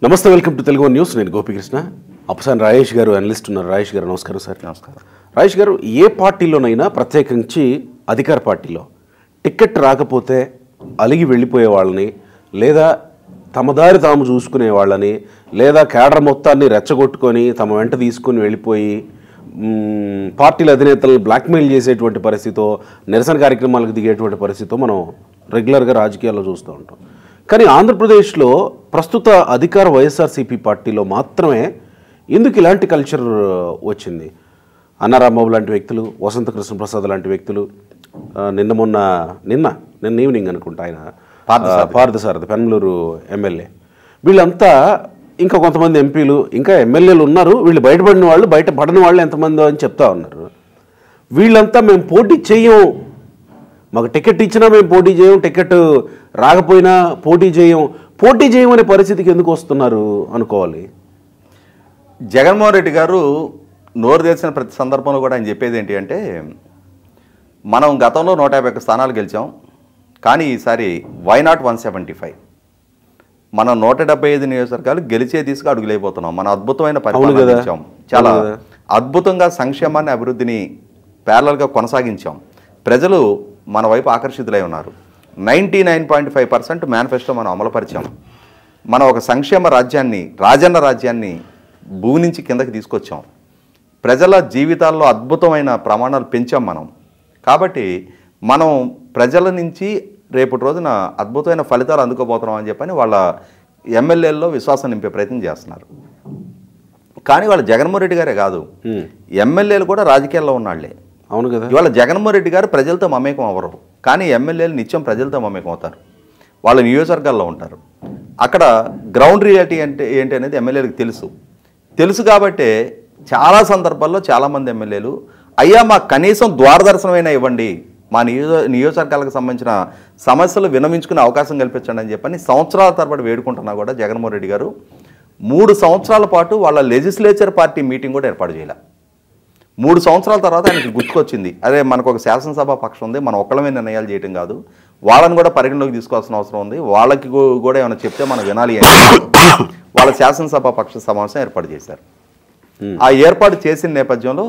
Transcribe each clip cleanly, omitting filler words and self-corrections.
నమస్తే, welcome to Telugu news. నేను గోపికృష్ణ. అప్పసాని రాజేష్ గారు అనలిస్ట్ ఉన్నారు. రాజేష్ గారు నమస్కారం సార్. నమస్కారం. రాజేష్ గారు, ఏ పార్టీలోనైనా ప్రత్యేకించి అధికార పార్టీలో టికెట్ రాకపోతే అలిగి వెళ్ళిపోయే వాళ్ళని, లేదా తమ దారి తాము చూసుకునే వాళ్ళని, లేదా కేడర్ మొత్తాన్ని రెచ్చగొట్టుకొని తమ వెంట తీసుకుని వెళ్ళిపోయి పార్టీల అధినేతలను బ్లాక్మెయిల్ చేసేటువంటి పరిస్థితితో, నిరసన కార్యక్రమాలకు దిగేటువంటి పరిస్థితితో మనం రెగ్యులర్గా రాజకీయాల్లో చూస్తూ ఉంటాం. కానీ ఆంధ్రప్రదేశ్లో ప్రస్తుత అధికార వైఎస్ఆర్సీపీ పార్టీలో మాత్రమే ఎందుకు ఇలాంటి కల్చర్ వచ్చింది? అన్నారాంబాబు లాంటి వ్యక్తులు, వసంత కృష్ణ ప్రసాద్ లాంటి వ్యక్తులు, నిన్న ఈవినింగ్ అనుకుంటా ఆయన పార్థసారథి పెనమలూరు ఎమ్మెల్యే, వీళ్ళంతా ఇంకా కొంతమంది ఎంపీలు, ఇంకా ఎమ్మెల్యేలు ఉన్నారు. వీళ్ళు బయటపడిన వాళ్ళు, బయటపడని వాళ్ళు ఎంతమందో అని చెప్తా ఉన్నారు. వీళ్ళంతా మేము పోటీ చేయం, మాకు టికెట్ ఇచ్చినా మేము పోటీ చేయం, టికెట్ రాకపోయినా పోటీ చేయం అనే పరిస్థితికి ఎందుకు వస్తున్నారు అనుకోవాలి. జగన్మోహన్ రెడ్డి గారు నోరు తెరిచిన ప్రతి సందర్భంలో కూడా ఆయన చెప్పేది ఏంటి అంటే, మనం గతంలో 151 స్థానాలు గెలిచాం, కానీ ఈసారి వై నాట్ 175? మనం 175 నియోజకవర్గాలు గెలిచే దిశగా అడుగులైపోతున్నాం. మనం అద్భుతమైన పరిపాలన గెలిచాం, చాలా అద్భుతంగా సంక్షేమాన్ని, అభివృద్ధిని ప్యారలల్గా కొనసాగించాం. ప్రజలు మన వైపు ఆకర్షితులై ఉన్నారు. 99.5% మేనిఫెస్టో మనం అమలుపరిచాం. మనం ఒక సంక్షేమ రాజ్యాన్ని, రాజన్న రాజ్యాన్ని భూమి నుంచి కిందకి తీసుకొచ్చాం. ప్రజల జీవితాల్లో అద్భుతమైన ప్రమాణాలు పెంచాం మనం. కాబట్టి మనం ప్రజల నుంచి రేపటి రోజున అద్భుతమైన ఫలితాలు అందుకోబోతున్నాం అని చెప్పని వాళ్ళ ఎమ్మెల్యేల్లో విశ్వాసం నింపే ప్రయత్నం చేస్తున్నారు. కానీ వాళ్ళ జగన్మోహన్ రెడ్డి గారే కాదు, ఎమ్మెల్యేలు కూడా రాజకీయాల్లో ఉన్నాళ్లే. అవును కదా. ఇవాళ జగన్మోహన్ రెడ్డి గారు ప్రజలతో మమేకం అవ్వరు, కానీ ఎమ్మెల్యేలు నిత్యం ప్రజలతో మమేకం అవుతారు. వాళ్ళ నియోజకవర్గాల్లో ఉంటారు. అక్కడ గ్రౌండ్ రియాలిటీ అంటే ఏంటి అనేది ఎమ్మెల్యేలకు తెలుసు కాబట్టే చాలా సందర్భాల్లో చాలామంది ఎమ్మెల్యేలు, అయ్యా మాకు కనీసం ద్వారదర్శనమైనా ఇవ్వండి, మా నియోజకవర్గాలకు సంబంధించిన సమస్యలు విన్నవించుకునే అవకాశం కల్పించండి అని చెప్పని సంవత్సరాల తరబడి వేడుకుంటున్నా కూడా జగన్మోహన్ రెడ్డి గారు 3 సంవత్సరాల పాటు వాళ్ళ లెజిస్లేచర్ పార్టీ మీటింగ్ కూడా ఏర్పాటు చేయాలి. 3 సంవత్సరాల తర్వాత ఆయనకి గుర్తుకొచ్చింది, అదే మనకు ఒక శాసనసభ పక్షం ఉంది, మనం ఒక్కళ్ళమే నిర్ణయాలు చేయడం కాదు, వాళ్ళని కూడా పరిగణలోకి తీసుకోవాల్సిన అవసరం ఉంది, వాళ్ళకి కూడా ఏమైనా చెప్తే మనం వినాలి అని వాళ్ళ శాసనసభ పక్ష సమావేశం ఏర్పాటు చేశారు. ఆ ఏర్పాటు చేసిన నేపథ్యంలో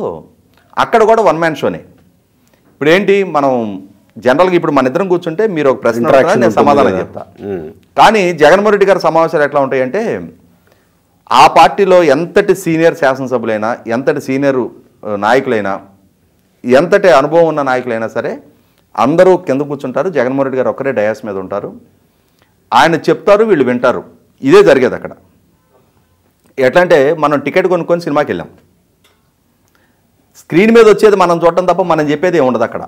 అక్కడ కూడా వన్ మ్యాన్ షోనే. ఇప్పుడు ఏంటి, మనం జనరల్గా ఇప్పుడు మన ఇద్దరం కూర్చుంటే మీరు ఒక ప్రశ్న నేను సమాధానం చెప్తా, కానీ జగన్మోహన్ రెడ్డి గారి సమావేశాలు ఎట్లా ఉంటాయంటే, ఆ పార్టీలో ఎంతటి సీనియర్ శాసనసభ్యులైనా, ఎంతటి సీనియర్ నాయకులైనా, ఎంతటి అనుభవం ఉన్న నాయకులైనా సరే అందరూ కింద కూర్చుంటారు. జగన్మోహన్ రెడ్డి గారు ఒక్కరే డయాస్ మీద ఉంటారు. ఆయన చెప్తారు, వీళ్ళు వింటారు. ఇదే జరిగేది అక్కడ. ఎట్లా అంటే, మనం టికెట్ కొనుక్కొని సినిమాకి వెళ్ళాం, స్క్రీన్ మీద వచ్చేది మనం చూడటం తప్ప మనం చెప్పేది ఏముండదు అక్కడ.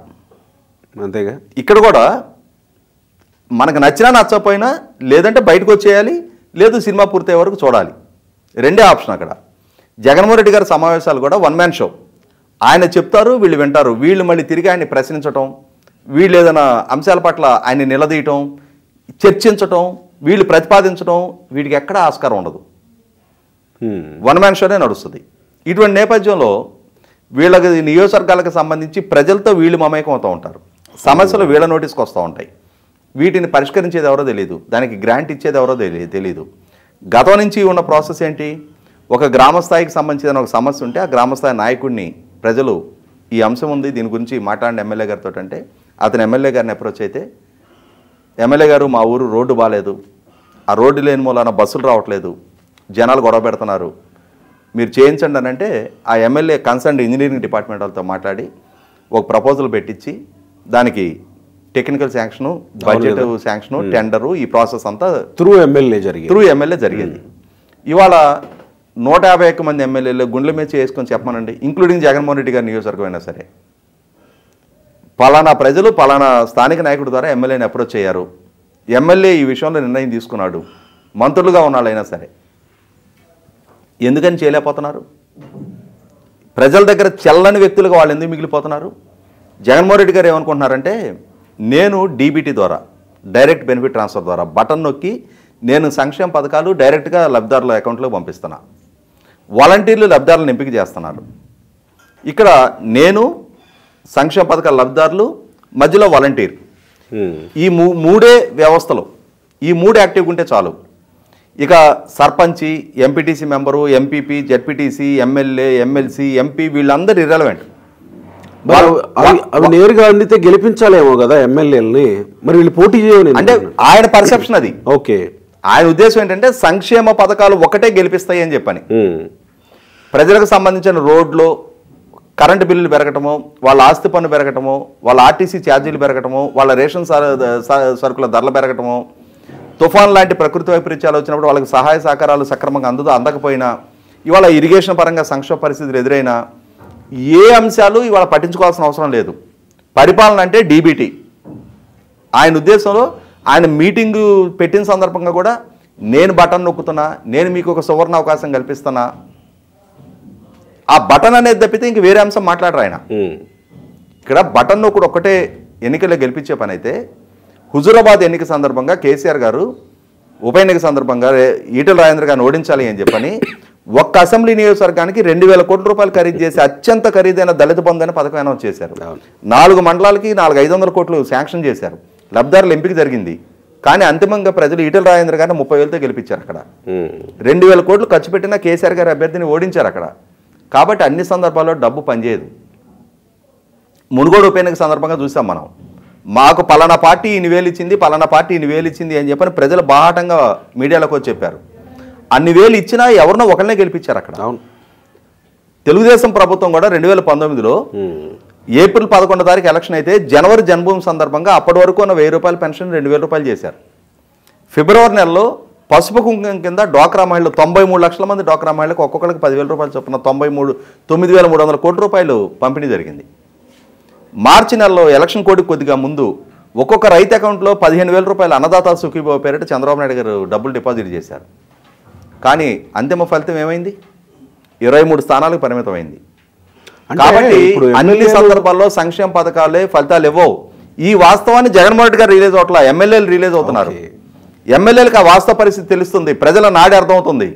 అంతేగా ఇక్కడ కూడా మనకు నచ్చినా నచ్చకపోయినా, లేదంటే బయటకు వచ్చేయాలి, లేదు సినిమా పూర్తయ్యే వరకు చూడాలి. రెండే ఆప్షన్ అక్కడ. జగన్మోహన్ రెడ్డి గారి సమావేశాలు కూడా వన్ మ్యాన్ షో. ఆయన చెప్తారు, వీళ్ళు వింటారు. వీళ్ళు మళ్ళీ తిరిగి ఆయన్ని ప్రశ్నించటం, వీళ్ళు ఏదైనా అంశాల పట్ల ఆయన్ని నిలదీయటం, చర్చించటం, వీళ్ళు ప్రతిపాదించడం, వీటికి ఎక్కడా ఆస్కారం ఉండదు. వన్ మ్యాన్ షోనే నడుస్తుంది. ఇటువంటి నేపథ్యంలో వీళ్ళకి నియోజకవర్గాలకు సంబంధించి ప్రజలతో వీళ్ళు మమేకం అవుతూ ఉంటారు. సమస్యలు వీళ్ళ నోటీస్కి వస్తూ ఉంటాయి. వీటిని పరిష్కరించేది ఎవరో తెలియదు, దానికి గ్రాంట్ ఇచ్చేది ఎవరో తెలియదు. గతం నుంచి ఉన్న ప్రాసెస్ ఏంటి, ఒక గ్రామస్థాయికి సంబంధించిన ఒక సమస్య ఉంటే ఆ గ్రామస్థాయి నాయకుడిని ప్రజలు ఈ అంశం ఉంది, దీని గురించి మాట్లాడిన ఎమ్మెల్యే గారితో అంటే అతను ఎమ్మెల్యే గారిని అప్రోచ్ అయితే, ఎమ్మెల్యే గారు మా ఊరు రోడ్డు బాగాలేదు, ఆ రోడ్డు లేని మూలాన బస్సులు రావట్లేదు, జనాలు గొడవ పెడుతున్నారు, మీరు చేయించండి అని అంటే ఆ ఎమ్మెల్యే కన్సర్న్ ఇంజనీరింగ్ డిపార్ట్మెంట్ వాళ్ళతో మాట్లాడి ఒక ప్రపోజల్ పెట్టించి దానికి technical sanction, budget sanction, tender, ఈ ప్రాసెస్ అంతా త్రూ ఎమ్మెల్యే జరిగేది. ఇవాళ 151 మంది ఎమ్మెల్యేలు గుండెల మీద చేసుకొని చెప్పమనండి, ఇంక్లూడింగ్ జగన్మోహన్ రెడ్డి గారి నియోజకవర్గం అయినా సరే, పలానా ప్రజలు పలానా స్థానిక నాయకుడి ద్వారా ఎమ్మెల్యేని అప్రోచ్ అయ్యారు, ఎమ్మెల్యే ఈ విషయంలో నిర్ణయం తీసుకున్నాడు, మంత్రులుగా ఉన్నాళ్ళైనా సరే, ఎందుకని చేయలేకపోతున్నారు? ప్రజల దగ్గర చెల్లని వ్యక్తులుగా వాళ్ళు ఎందుకు మిగిలిపోతున్నారు? జగన్మోహన్ రెడ్డి గారు ఏమనుకుంటున్నారంటే, నేను డీబీటీ ద్వారా, డైరెక్ట్ బెనిఫిట్ ట్రాన్స్ఫర్ ద్వారా బటన్ నొక్కి నేను సంక్షేమ పథకాలు డైరెక్ట్గా లబ్ధిదారుల అకౌంట్లో పంపిస్తున్నా, వాలంటీర్లు లబ్ధిదారులను ఎంపిక చేస్తున్నారు. ఇక్కడ నేను సంక్షేమ పథకాల లబ్ధిదారులు మధ్యలో వాలంటీర్, ఈ మూడే వ్యవస్థలు, ఈ 3 యాక్టివ్గా ఉంటే చాలు. ఇక సర్పంచి, MPTC member, MPP, ZPTC, MLA, MLC, MP వీళ్ళందరూ ఇర్రెలవెంట్. అవి నేరుగా అందితే గెలిపించాలేమో కదా ఎమ్మెల్యేలని, మరి వీళ్ళు పోటీ చేయని అంటే ఆయన పర్సెప్షన్ అది. ఓకే, ఆయన ఉద్దేశం ఏంటంటే సంక్షేమ పథకాలు ఒకటే గెలిపిస్తాయి అని చెప్పని. ప్రజలకు సంబంధించిన రోడ్లు, కరెంటు బిల్లులు పెరగటము, వాళ్ళ ఆస్తి పన్ను పెరగటము, వాళ్ళ ఆర్టీసీ ఛార్జీలు పెరగటము, వాళ్ళ రేషన్ సరుకుల ధరలు పెరగటము, తుఫాన్ లాంటి ప్రకృతి వైపరీత్యాలు వచ్చినప్పుడు వాళ్ళకి సహాయ సహకారాలు సక్రమంగా అందకపోయినా, ఇవాళ ఇరిగేషన్ పరంగా సంక్షోభ పరిస్థితులు ఎదురైనా ఏ అంశాలు ఇవాళ పట్టించుకోవాల్సిన అవసరం లేదు. పరిపాలన అంటే డీబీటీ. ఆయన ఉద్దేశంలో ఆయన మీటింగు పెట్టిన సందర్భంగా కూడా నేను బటన్ నొక్కుతున్నా, నేను మీకు ఒక సువర్ణ అవకాశం కల్పిస్తున్నా, ఆ బటన్ అనేది తప్పితే ఇంక వేరే అంశం మాట్లాడరు ఆయన. ఇక్కడ బటన్ నొక్కుడు ఒక్కటే ఎన్నికల్లో గెలిపించే పని అయితే, హుజూరాబాద్ ఎన్నిక సందర్భంగా కేసీఆర్ గారు ఉప ఎన్నిక సందర్భంగా ఈటెల రాజేంద్ర గారిని ఓడించాలి అని చెప్పని ఒక్క అసెంబ్లీ నియోజకవర్గానికి 2,000 కోట్ల రూపాయలు ఖరీదు చేసి అత్యంత ఖరీదైన దళిత బంధు అనే పథకం అనౌన్స్ చేశారు. 4 మండలాలకి 400-500 కోట్లు శాంక్షన్ చేశారు. లబ్ధిదారుల ఎంపిక జరిగింది. కానీ అంతిమంగా ప్రజలు ఈటెల రాజేంద్ర గారిని 30,000తో గెలిపించారు. అక్కడ 2,000 కోట్లు ఖర్చు పెట్టిన కేసీఆర్ గారి అభ్యర్థిని ఓడించారు అక్కడ. కాబట్టి అన్ని సందర్భాల్లో డబ్బు పనిచేయదు. మునుగోడు ఉప ఎన్నిక సందర్భంగా చూసాం మనం. మాకు పలానా పార్టీ ఇన్ని వేలు ఇచ్చింది, పలానా పార్టీ ఇన్ని వేలు ఇచ్చింది అని చెప్పని ప్రజలు బాహాటంగా మీడియాలోకి వచ్చి చెప్పారు. అన్ని వేలు ఇచ్చినా ఎవరినో ఒకరినే గెలిపించారు అక్కడ. తెలుగుదేశం ప్రభుత్వం కూడా 2019లో ఏప్రిల్ 11వ తారీఖు ఎలక్షన్ అయితే జనవరి జన్మభూమి సందర్భంగా అప్పటి వరకు ఉన్న 1,000 రూపాయల పెన్షన్ 2,000 రూపాయలు చేశారు. ఫిబ్రవరి నెలలో పసుపు కుంకుమ కింద డ్వాక్రా మహిళలు 93 లక్షల మంది డ్వాక్రా మహిళలకు ఒక్కొక్కరికి 10,000 రూపాయలు చొప్పున 9,300 కోట్ల రూపాయలు పంపిణీ జరిగింది. మార్చి నెలలో ఎలక్షన్ కోడ్కి కొద్దిగా ముందు ఒక్కొక్క రైతు అకౌంట్లో 15,000 రూపాయలు అన్నదాత సుఖీభవ పేరిట చంద్రబాబు నాయుడు గారు డబ్బులు డిపాజిట్ చేశారు. కానీ అంతిమ ఫలితం ఏమైంది? 23 స్థానాలకు పరిమితమైంది. కాబట్టి అన్ని సందర్భాల్లో సంక్షేమ పథకాలే ఫలితాలు ఇవ్వవు. ఈ వాస్తవాన్ని జగన్మోహన్ రెడ్డి గారు రిలీజ్ అవట్లా, ఎమ్మెల్యేలు రిలీజ్ అవుతున్నారు. ఎమ్మెల్యేలకు ఆ వాస్తవ పరిస్థితి తెలుస్తుంది, ప్రజల నాడి అర్థమవుతుంది.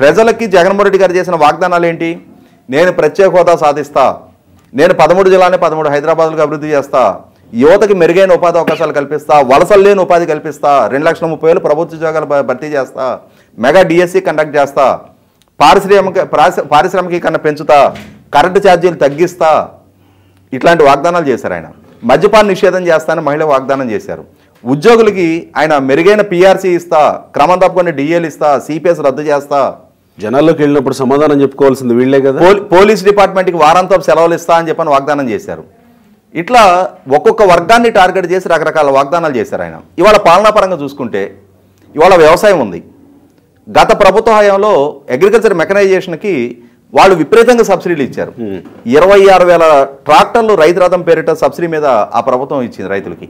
ప్రజలకి జగన్మోహన్ రెడ్డి గారు చేసిన వాగ్దానాలు ఏంటి? నేను ప్రత్యేక హోదా సాధిస్తా, నేను 13 జిల్లాని 13 హైదరాబాద్లకు అభివృద్ధి చేస్తా, యువతకి మెరుగైన ఉపాధి అవకాశాలు కల్పిస్తా, వలసలు లేని ఉపాధి కల్పిస్తా, 2,30,000 ప్రభుత్వ ఉద్యోగాలు భర్తీ చేస్తా, మెగా డిఎస్సి కండక్ట్ చేస్తా, పారిశ్రామికీకరణ పెంచుతా, కరెంటు ఛార్జీలు తగ్గిస్తా, ఇట్లాంటి వాగ్దానాలు చేశారు ఆయన. మద్యపాన నిషేధం చేస్తానని మహిళ వాగ్దానం చేశారు. ఉద్యోగులకి ఆయన మెరుగైన పిఆర్సీ ఇస్తా, క్రమం తప్పకుండా డిఏలు ఇస్తా, సిపిఎస్ రద్దు చేస్తా. జనాల్లోకి వెళ్ళినప్పుడు సమాధానం చెప్పుకోవాల్సింది వీళ్ళే కదా. పోలీస్ డిపార్ట్మెంట్కి వారాంతపు సెలవులు ఇస్తా అని చెప్పని వాగ్దానం చేశారు. ఇట్లా ఒక్కొక్క వర్గాన్ని టార్గెట్ చేసి రకరకాల వాగ్దానాలు చేశారు ఆయన. ఇవాళ పాలనాపరంగా చూసుకుంటే ఇవాళ వ్యవసాయం ఉంది. గత ప్రభుత్వ హయాంలో అగ్రికల్చర్ మెకనైజేషన్కి వాళ్ళు విపరీతంగా సబ్సిడీలు ఇచ్చారు. 26,000 ట్రాక్టర్లు రైతు రథం పేరిట సబ్సిడీ మీద ఆ ప్రభుత్వం ఇచ్చింది రైతులకి.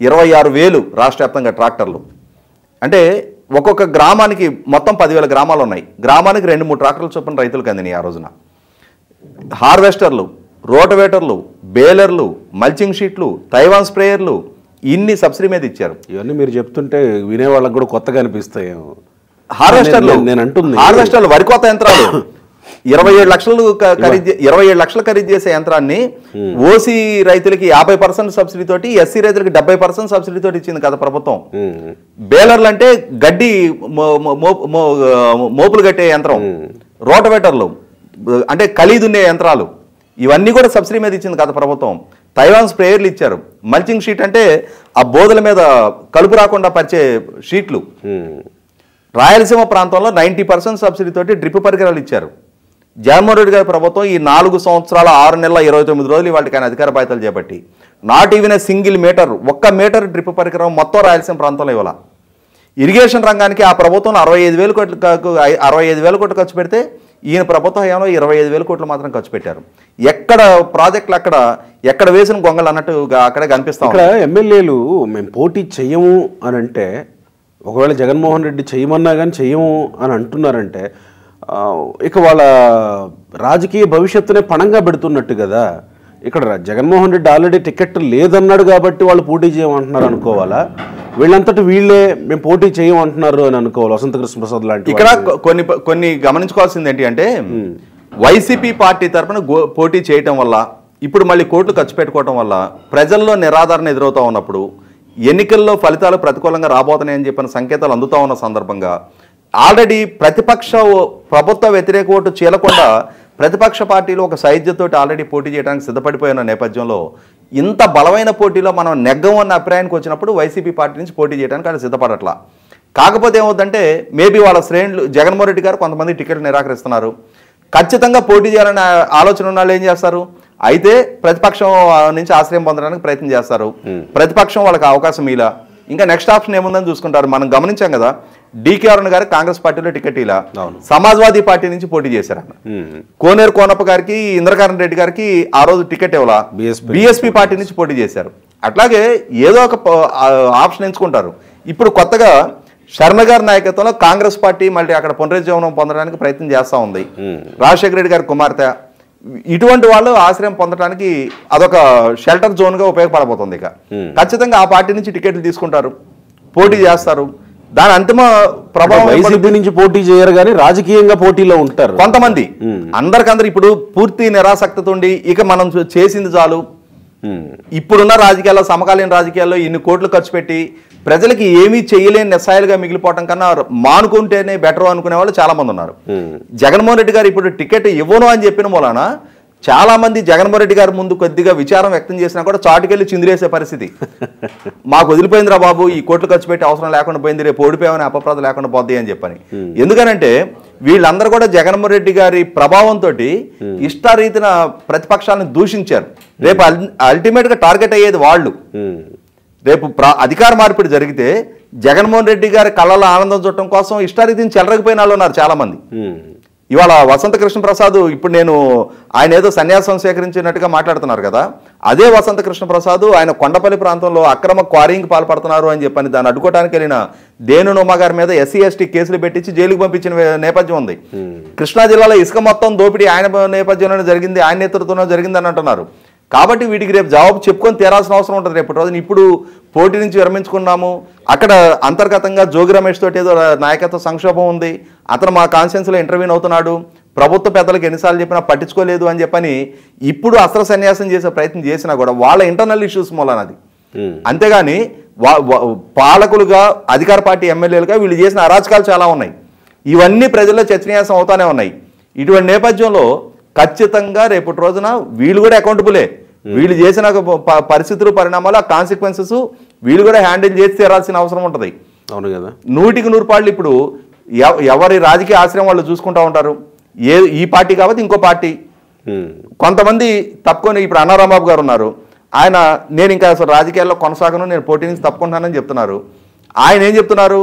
26,000 రాష్ట్ర వ్యాప్తంగా ట్రాక్టర్లు. అంటే ఒక్కొక్క గ్రామానికి మొత్తం 10,000 గ్రామాలు ఉన్నాయి. గ్రామానికి 2-3 ట్రాక్టర్లు చొప్పున రైతులకు అందినాయి ఆ రోజున. హార్వెస్టర్లు, రోటవేటర్లు, బేలర్లు, మల్చింగ్ షీట్లు, తైవాన్ స్ప్రేయర్లు, ఇన్ని సబ్సిడీ మీద ఇచ్చారు. ఇవన్నీ మీరు చెప్తుంటే వినేవాళ్ళకి కూడా కొత్తగా అనిపిస్తాయి. హార్వెస్టర్లు, నేను అంటుంది హార్వెస్టర్లు, వరి కోత యంత్రాలు 27 లక్షలు ఖరీదు చేసే యంత్రాన్ని ఓసీ రైతులకి 50% సబ్సిడీ తోటి, ఎస్సీ రైతులకి 70% సబ్సిడీ తోటి ఇచ్చింది కదా ప్రభుత్వం. బేలర్లు అంటే గడ్డి మోపులు కట్టే యంత్రం, రోటవేటర్లు అంటే ఖరీదున్నే యంత్రాలు, ఇవన్నీ కూడా సబ్సిడీ మీద ఇచ్చింది కదా ప్రభుత్వం. తైవాన్ స్ప్రేయర్లు ఇచ్చారు. మల్చింగ్ షీట్ అంటే ఆ బోధల మీద కలుపు రాకుండా పరిచే షీట్లు. రాయలసీమ ప్రాంతంలో 90% సబ్సిడీ తోటి డ్రిప్ పరికరాలు ఇచ్చారు. జగన్మోహన్ రెడ్డి గారి ప్రభుత్వం ఈ 4 సంవత్సరాల 6 నెలల 29 రోజులు వాటికి ఆయన అధికార బాధ్యతలు చేపట్టి not even a single meter, 1 meter drip పరికరం మొత్తం రాయలసీమ ప్రాంతంలో ఇవ్వాల. ఇరిగేషన్ రంగానికి ఆ ప్రభుత్వం 65,000 కోట్లు ఖర్చు పెడితే ఈయన ప్రభుత్వ హయాంలో 25,000 కోట్లు మాత్రం ఖర్చు పెట్టారు. ఎక్కడ ప్రాజెక్టులు ఎక్కడ వేసిన గొంగలు అన్నట్టు అక్కడే కనిపిస్తాం. ఇక్కడ ఎమ్మెల్యేలు మేము పోటీ చెయ్యము అని అంటే, ఒకవేళ జగన్మోహన్ రెడ్డి చెయ్యమన్నా కానీ చెయ్యము అని అంటున్నారంటే ఇక వాళ్ళ రాజకీయ భవిష్యత్తునే పణంగా పెడుతున్నట్టు కదా. ఇక్కడ జగన్మోహన్ రెడ్డి ఆల్రెడీ టికెట్ లేదన్నాడు కాబట్టి వాళ్ళు పోటీ చేయమంటున్నారు అనుకోవాలా? వీళ్ళంతటి వీళ్ళే మేము పోటీ చేయమంటున్నారు అని అనుకోవాలి వసంత కృష్ణ ప్రసాద్ లాంటి. ఇక్కడ కొన్ని గమనించుకోవాల్సింది ఏంటి అంటే, వైసీపీ పార్టీ తరఫున పోటీ చేయటం వల్ల, ఇప్పుడు మళ్ళీ కోట్లు ఖర్చు పెట్టుకోవటం వల్ల ప్రజల్లో నిరాదరణ ఎదురవుతూ ఉన్నప్పుడు, ఎన్నికల్లో ఫలితాలు ప్రతికూలంగా రాబోతున్నాయని చెప్పిన సంకేతాలు అందుతూ ఉన్న సందర్భంగా ఆల్రెడీ ప్రతిపక్ష ప్రభుత్వ వ్యతిరేక ఓటు చీలకుండా ప్రతిపక్ష పార్టీలు ఒక సైద్యతోటి ఆల్రెడీ పోటీ చేయడానికి సిద్ధపడిపోయిన నేపథ్యంలో ఇంత బలమైన పోటీలో మనం నెగ్గం అన్న అభిప్రాయానికి వచ్చినప్పుడు వైసీపీ పార్టీ నుంచి పోటీ చేయడానికి ఆయన సిద్ధపడట్లా. కాకపోతే ఏమవుతుందంటే మేబీ వాళ్ళ శ్రేణులు జగన్మోహన్ రెడ్డి గారు కొంతమంది టికెట్లు నిరాకరిస్తున్నారు. ఖచ్చితంగా పోటీ చేయాలనే ఆలోచన ఉన్న వాళ్ళు ఏం చేస్తారు, అయితే ప్రతిపక్షం నుంచి ఆశ్రయం పొందడానికి ప్రయత్నం చేస్తారు. ప్రతిపక్షం వాళ్ళకి అవకాశం ఇలా ఇంకా నెక్స్ట్ ఆప్షన్ ఏముందని చూసుకుంటారు. మనం గమనించాం కదా, డీకే అరుణ్ గారు కాంగ్రెస్ పార్టీలో టికెట్ ఇలా సమాజ్వాదీ పార్టీ నుంచి పోటీ చేశారు. కోనేరు కోనప్ప గారికి ఇంద్రకరణ్ రెడ్డి గారికి ఆ రోజు టికెట్ ఇవ్వాలా బీఎస్పీ పార్టీ నుంచి పోటీ చేశారు. అట్లాగే ఏదో ఒక ఆప్షన్ ఎంచుకుంటారు. ఇప్పుడు కొత్తగా శర్మ గారి నాయకత్వంలో కాంగ్రెస్ పార్టీ మళ్ళీ అక్కడ పునరుజ్జీవనం పొందడానికి ప్రయత్నం చేస్తూ ఉంది. రాజశేఖర రెడ్డి గారి కుమార్తె ఇటువంటి వాళ్ళు ఆశ్రయం పొందడానికి అదొక షెల్టర్ జోన్ గా ఉపయోగపడబోతుంది. ఇక ఖచ్చితంగా ఆ పార్టీ నుంచి టికెట్లు తీసుకుంటారు, పోటీ చేస్తారు. దాని అంతిమ ప్రభావం వైసీపీ నుంచి పోటీ చేయరు కానీ రాజకీయంగా పోటీలో ఉంటారు కొంతమంది. అందరికందరూ ఇప్పుడు పూర్తి నిరాసక్తత ఉండి ఇక మనం చేసింది చాలు, ఇప్పుడున్న రాజకీయాల్లో సమకాలీన రాజకీయాల్లో ఇన్ని కోట్లు ఖర్చు పెట్టి ప్రజలకి ఏమీ చేయలేని నిస్సాయాలుగా మిగిలిపోవటం కన్నా మానుకుంటేనే బెటర్ అనుకునే వాళ్ళు చాలా మంది ఉన్నారు. జగన్మోహన్ రెడ్డి గారు ఇప్పుడు టికెట్ ఇవ్వను అని చెప్పిన మూలాన చాలా మంది జగన్మోహన్ రెడ్డి గారి ముందు కొద్దిగా విచారం వ్యక్తం చేసినా కూడా చాటుకెళ్ళి చిందిరేసే పరిస్థితి. మాకు వదిలిపోయిందిరా బాబు, ఈ కోట్లు ఖర్చు పెట్టి అవసరం లేకుండా పోయింది, రేపు ఓడిపోయామని అపప్రద లేకుండా పోద్ది అని చెప్పని. ఎందుకనంటే వీళ్ళందరూ కూడా జగన్మోహన్ రెడ్డి గారి ప్రభావంతో ఇష్టారీతిన ప్రతిపక్షాలను దూషించారు. రేపు అల్టిమేట్ గా టార్గెట్ అయ్యేది వాళ్ళు. రేపు అధికార మార్పిడి జరిగితే జగన్మోహన్ రెడ్డి గారి కళ్ళలో ఆనందం చూడటం కోసం ఇష్టారీతిని చెలరగిపోయిన వాళ్ళు ఉన్నారు చాలా మంది. ఇవాళ వసంత కృష్ణ ప్రసాద్ ఇప్పుడు నేను ఆయన ఏదో సన్యాసం సేకరించినట్టుగా మాట్లాడుతున్నారు కదా, అదే వసంత కృష్ణ ప్రసాద్ ఆయన కొండపల్లి ప్రాంతంలో అక్రమ క్వారీకి పాల్పడుతున్నారు అని చెప్పని దాన్ని అడ్డుకోవడానికి వెళ్ళిన దేనునోమ గారి మీద ఎస్సీ ఎస్టీ కేసులు పెట్టించి జైలుకు పంపించిన నేపథ్యం ఉంది. కృష్ణా జిల్లాలో ఇసుక మొత్తం దోపిడీ ఆయన నేపథ్యంలోనే జరిగింది, ఆయన నేతృత్వంలో జరిగిందని అంటున్నారు. కాబట్టి వీటికి రేపు జవాబు చెప్పుకొని తీరాల్సిన అవసరం ఉంటుంది రేపటి రోజున. ఇప్పుడు పోటీ నుంచి విరమించుకున్నాము, అక్కడ అంతర్గతంగా జోగి రమేష్ తోటి ఏదో నాయకత్వ సంక్షోభం ఉంది, అతను మా కాన్స్టిట్యున్సీలో ఇంటర్వ్యూన్ అవుతున్నాడు, ప్రభుత్వ పెద్దలకు ఎన్నిసార్లు చెప్పినా పట్టించుకోలేదు అని చెప్పని ఇప్పుడు అస్త్ర సన్యాసం చేసే ప్రయత్నం చేసినా కూడా వాళ్ళ ఇంటర్నల్ ఇష్యూస్ మూలనది. అంతేగాని పాలకులుగా అధికార పార్టీ ఎమ్మెల్యేలుగా వీళ్ళు చేసిన అరాచకాలు చాలా ఉన్నాయి. ఇవన్నీ ప్రజల్లో చర్చనీయాంశం అవుతానే ఉన్నాయి. ఇటువంటి నేపథ్యంలో ఖచ్చితంగా రేపటి రోజున వీళ్ళు కూడా అకౌంటబులే. వీళ్ళు చేసిన పరిస్థితులు పరిణామాలు ఆ కాన్సిక్వెన్సెస్ వీళ్ళు కూడా హ్యాండిల్ చేసి తీరాల్సిన అవసరం ఉంటుంది. అవును కదా, 100% ఇప్పుడు ఎవరి రాజకీయ ఆశ్రయం వాళ్ళు చూసుకుంటూ ఉంటారు. ఈ పార్టీ కాబట్టి ఇంకో పార్టీ. కొంతమంది తప్పుకొని ఇప్పుడు అన్నారాంబాబు గారు ఉన్నారు, ఆయన నేను ఇంకా అసలు రాజకీయాల్లో కొనసాగను, నేను పోటీ నుంచి తప్పుకుంటానని చెప్తున్నారు. ఆయన ఏం చెప్తున్నారు,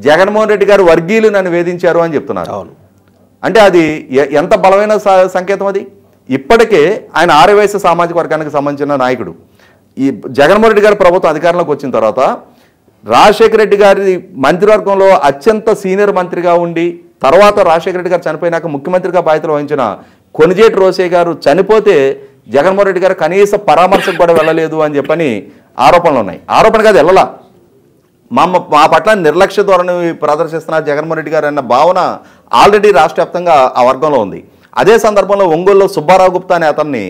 జగన్మోహన్ రెడ్డి గారు వర్గీయులు నన్ను వేధించారు అని చెప్తున్నారు. అవును, అంటే అది ఎంత బలమైన సంకేతం అది. ఇప్పటికే ఆయన ఆర్యవైశ్య సామాజిక వర్గానికి సంబంధించిన నాయకుడు. ఈ జగన్మోహన్ రెడ్డి గారి ప్రభుత్వం అధికారంలోకి వచ్చిన తర్వాత రాజశేఖర రెడ్డి గారి మంత్రివర్గంలో అత్యంత సీనియర్ మంత్రిగా ఉండి తర్వాత రాజశేఖర రెడ్డి గారు చనిపోయినాక ముఖ్యమంత్రిగా బాధ్యతలు వహించిన కొనిజేటి రోసే గారు చనిపోతే జగన్మోహన్ రెడ్డి గారు కనీస పరామర్శకు కూడా వెళ్ళలేదు అని చెప్పని ఆరోపణలు ఉన్నాయి. ఆరోపణ కాదు, వెళ్ళలా. మా పట్ల నిర్లక్ష్య ధోరణి ప్రదర్శిస్తున్నారు జగన్మోహన్ రెడ్డి గారు అన్న భావన ఆల్రెడీ రాష్ట్ర వ్యాప్తంగా ఆ వర్గంలో ఉంది. అదే సందర్భంలో ఒంగోలులో సుబ్బారావు గుప్తా అనే అతన్ని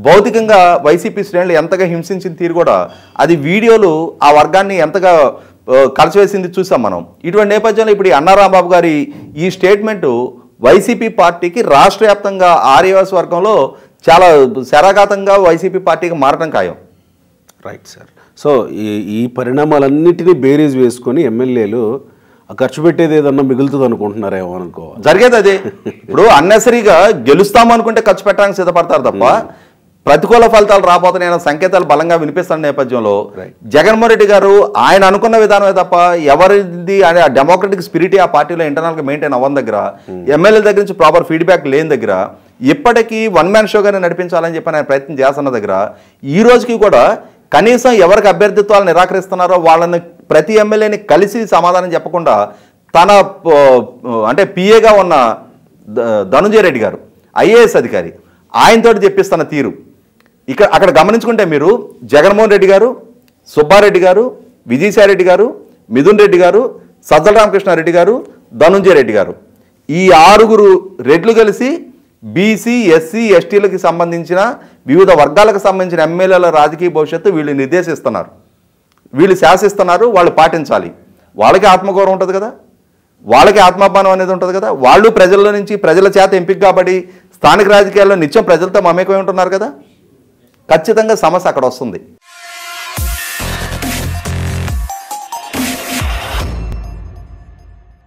భౌతికంగా వైసీపీ శ్రేణులు ఎంతగా హింసించిన తీరు కూడా అది వీడియోలు ఆ వర్గాన్ని ఎంతగా కలిసివేసింది చూసాం మనం. ఇటువంటి నేపథ్యంలో ఇప్పుడు అన్నారాంబాబు గారి ఈ స్టేట్మెంటు వైసీపీ పార్టీకి రాష్ట్ర వ్యాప్తంగా ఆర్యవాసి వర్గంలో చాలా శరాఘాతంగా వైసీపీ పార్టీకి మారడం ఖాయం. Right sir. సో ఈ పరిణామాలన్నిటినీ బేరీజ్ వేసుకొని ఎమ్మెల్యేలు ఖర్చు పెట్టేది ఏదన్నా మిగులుతుంది అనుకుంటున్నారేమో అనుకో. జరిగేది అదే. ఇప్పుడు అన్నెసరీగా గెలుస్తాము అనుకుంటే ఖర్చు పెట్టడానికి సిద్ధపడతారు తప్ప ప్రతికూల ఫలితాలు రాబోతున్నాయన్న సంకేతాలు బలంగా వినిపిస్తున్న నేపథ్యంలో జగన్మోహన్ రెడ్డి గారు ఆయన అనుకున్న విధానమే తప్ప ఎవరిది అనే డెమోక్రటిక్ స్పిరిట్ ఆ పార్టీలో ఇంటర్నల్గా మెయింటైన్ అవ్వని దగ్గర, ఎమ్మెల్యేల దగ్గర నుంచి ప్రాపర్ ఫీడ్బ్యాక్ లేని దగ్గర, ఇప్పటికీ వన్ మ్యాన్ షోగానే నడిపించాలని చెప్పి ఆయన ప్రయత్నం చేస్తున్న దగ్గర ఈ రోజుకి కూడా కనీసం ఎవరికి అభ్యర్థిత్వాలు నిరాకరిస్తున్నారో వాళ్ళని ప్రతి ఎమ్మెల్యేని కలిసి సమాధానం చెప్పకుండా తన అంటే పిఏగా ఉన్న ధనుంజయ రెడ్డి గారు ఐఏఎస్ అధికారి ఆయనతో చెప్పిస్తున్న తీరు అక్కడ గమనించుకుంటే మీరు జగన్మోహన్ రెడ్డి గారు, సుబ్బారెడ్డి గారు, విజయసాయిరెడ్డి గారు, మిథున్ రెడ్డి గారు, సజ్జల రామకృష్ణారెడ్డి గారు, ధనుంజయ రెడ్డి గారు ఈ 6 రెడ్లు కలిసి బీసీ ఎస్సీ ఎస్టీలకు సంబంధించిన వివిధ వర్గాలకు సంబంధించిన ఎమ్మెల్యేల రాజకీయ భవిష్యత్తు వీళ్ళు నిర్దేశిస్తున్నారు, వీళ్ళు శాసిస్తున్నారు, వాళ్ళు పాటించాలి. వాళ్ళకి ఆత్మగౌరవం ఉంటుంది కదా. వాళ్ళకి ఆత్మాభిమానం అనేది ఉంటుంది కదా, వాళ్ళు ప్రజల నుంచి ప్రజల చేత ఎంపిక కాబట్టి స్థానిక రాజకీయాల్లో నిత్యం ప్రజలతో మమేకమై ఉంటున్నారు కదా, ఖచ్చితంగా సమస్య అక్కడ వస్తుంది.